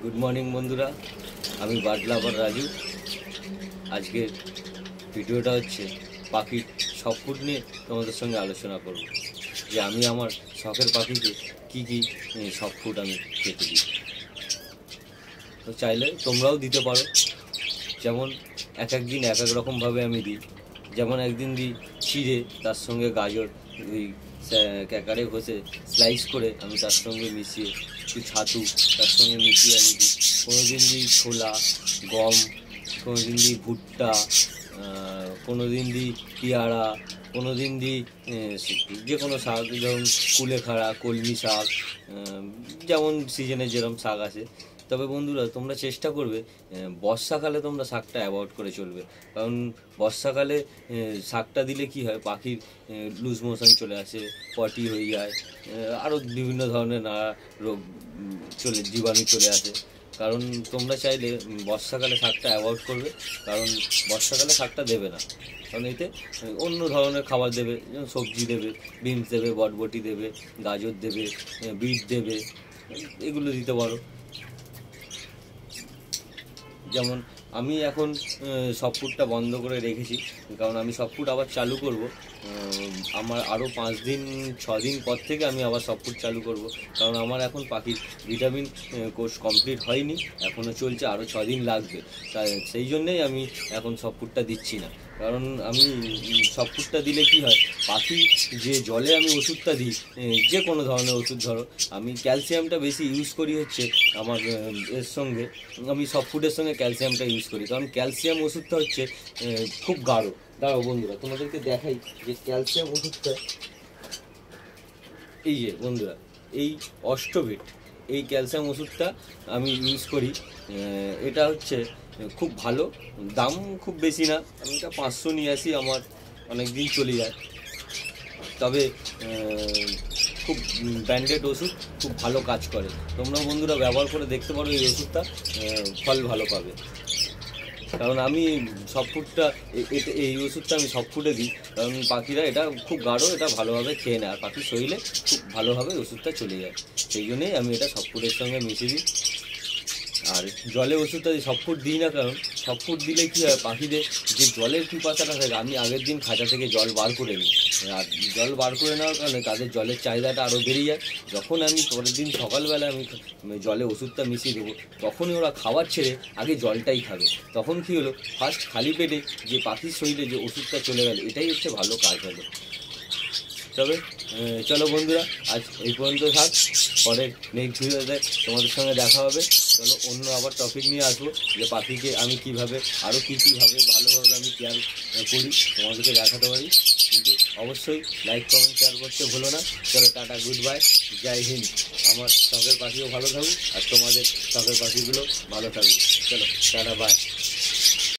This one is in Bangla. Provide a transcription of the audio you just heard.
গুড মর্নিং বন্ধুরা, আমি বার্ড লাভার রাজু। আজকের ভিডিওটা হচ্ছে পাখির শখ ফুড নিয়ে তোমাদের সঙ্গে আলোচনা করব, যে আমি আমার শখের পাখিকে কী কী শখ ফুড আমি খেতে দিই। তো চাইলে তোমরাও দিতে পারো, যেমন এক এক দিন এক এক রকমভাবে আমি দিই। যেমন একদিন দিই চিড়ে, তার সঙ্গে গাজর ওই ক্যাকারে ঘষে স্লাইস করে আমি তার সঙ্গে মিশিয়ে একটু ছাতু তার সঙ্গে মিশিয়ে আমি দিই। কোনো দিন দিই ছোলা, গম, কোনো দিন দিই ভুট্টা, কোনো দিন দিই পেয়ারা, কোনো দিন দিই যে কোনো শাক, যেমন কুলেখাড়া, কলমি শাক, যেমন সিজনে যেরকম শাক আছে। তবে বন্ধুরা, তোমরা চেষ্টা করবে বর্ষাকালে তোমরা শাকটা অ্যাভয়েড করে চলবে, কারণ বর্ষাকালে শাকটা দিলে কি হয়, পাখির লুজ মোশন চলে আসে, পটি হয়ে যায়, আরও বিভিন্ন ধরনের নানা রোগ জীবাণু চলে আসে। কারণ তোমরা চাইলে বর্ষাকালে শাকটা অ্যাভয়েড করবে, কারণ বর্ষাকালে শাকটা দেবে না, কারণ এতে অন্য ধরনের খাবার দেবে, যেমন সবজি দেবে, বিনস দেবে, বটবটি দেবে, গাজর দেবে, বিট দেবে, এগুলো দিতে পারো। যেমন আমি এখন সফট ফুডটা বন্ধ করে রেখেছি, কারণ আমি সফট ফুড আবার চালু করব। আমার আরও 5-6 দিন পর থেকে আমি আবার সফট ফুড চালু করব, কারণ আমার এখন পাখির ভিটামিন কোর্স কমপ্লিট হয়নি, এখনও চলছে, আরও 6 দিন লাগবে। তাই সেই জন্যেই আমি এখন সফট ফুডটা দিচ্ছি না। কারণ আমি সফট ফুডটা দিলে কি হয়, পাখি যে জলে আমি ওষুধটা দিই, যে কোনো ধরনের ওষুধ, ধরো আমি ক্যালসিয়ামটা বেশি ইউজ করি হচ্ছে আমার এর সঙ্গে, আমি সফট ফুডের সঙ্গে ক্যালসিয়ামটা ইউজ করি, কারণ ক্যালসিয়াম ওষুধটা হচ্ছে খুব গাঢ়। দাঁড়াও বন্ধুরা, তোমাদেরকে দেখাই যে ক্যালসিয়াম ওষুধটা, এই যে বন্ধুরা, এই অষ্টভিট, এই ক্যালসিয়াম ওষুধটা আমি ইউজ করি। এটা হচ্ছে খুব ভালো, দাম খুব বেশি না, আমি এটা 500 নিয়ে আসি, আমার অনেক দিন চলে যায়। তবে খুব ব্র্যান্ডেড ওষুধ, খুব ভালো কাজ করে। তোমরা বন্ধুরা ব্যবহার করে দেখতে পারো, এই ওষুধটা ফল ভালো পাবে। কারণ আমি সফট ফুডটা, এই ওষুধটা আমি সফট ফুডে দিই, কারণ পাখিরা এটা খুব গাঢ়, এটা ভালোভাবে খেয়ে নেয়, আর পাখির শরীরে খুব ভালোভাবে ওষুধটা চলে যায়। সেই জন্যেই আমি এটা সফট ফুডের সঙ্গে মিশিয়ে দিই। আর জলে ওষুধটা সফট ফুড দিই না, কারণ সফট ফুড দিলে কী হয়, পাখিদের যে জলের পিপাসাটা থাকে, আমি আগের দিন খাঁচা থেকে জল বার করে নিই, আর জল বার করে নেওয়ার কারণে তাদের জলের চাহিদাটা আরও বেড়ে যায়। যখন আমি পরের দিন সকালবেলা আমি জলে ওষুধটা মিশিয়ে দেবো, তখনই ওরা খাবার ছেড়ে আগে জলটাই খাবে। তখন কী হলো, ফার্স্ট খালি পেটে যে পাখির শরীরে যে ওষুধটা চলে গেল, এটাই হচ্ছে ভালো কাজ হলো। তবে চলো বন্ধুরা, আজ এই পর্যন্ত থাক, পরের নেক্সট ভিডিওতে তোমাদের সঙ্গে দেখা হবে। চলো অন্য আবার টপিক নিয়ে আসবো, যে পাখিকে আমি কীভাবে আরও কীভাবে ভালোভাবে আমি কেয়ার করি তোমাদেরকে দেখাতে পারি। কিন্তু অবশ্যই লাইক, কমেন্ট, শেয়ার করতে ভুলো না। চলো টাটা, গুড বাই, জয় হিন্দ। আমার শখের পাখিও ভালো থাকুক, আর তোমাদের শখের পাখিগুলো ভালো থাকুক। চলো টাটা, বাই।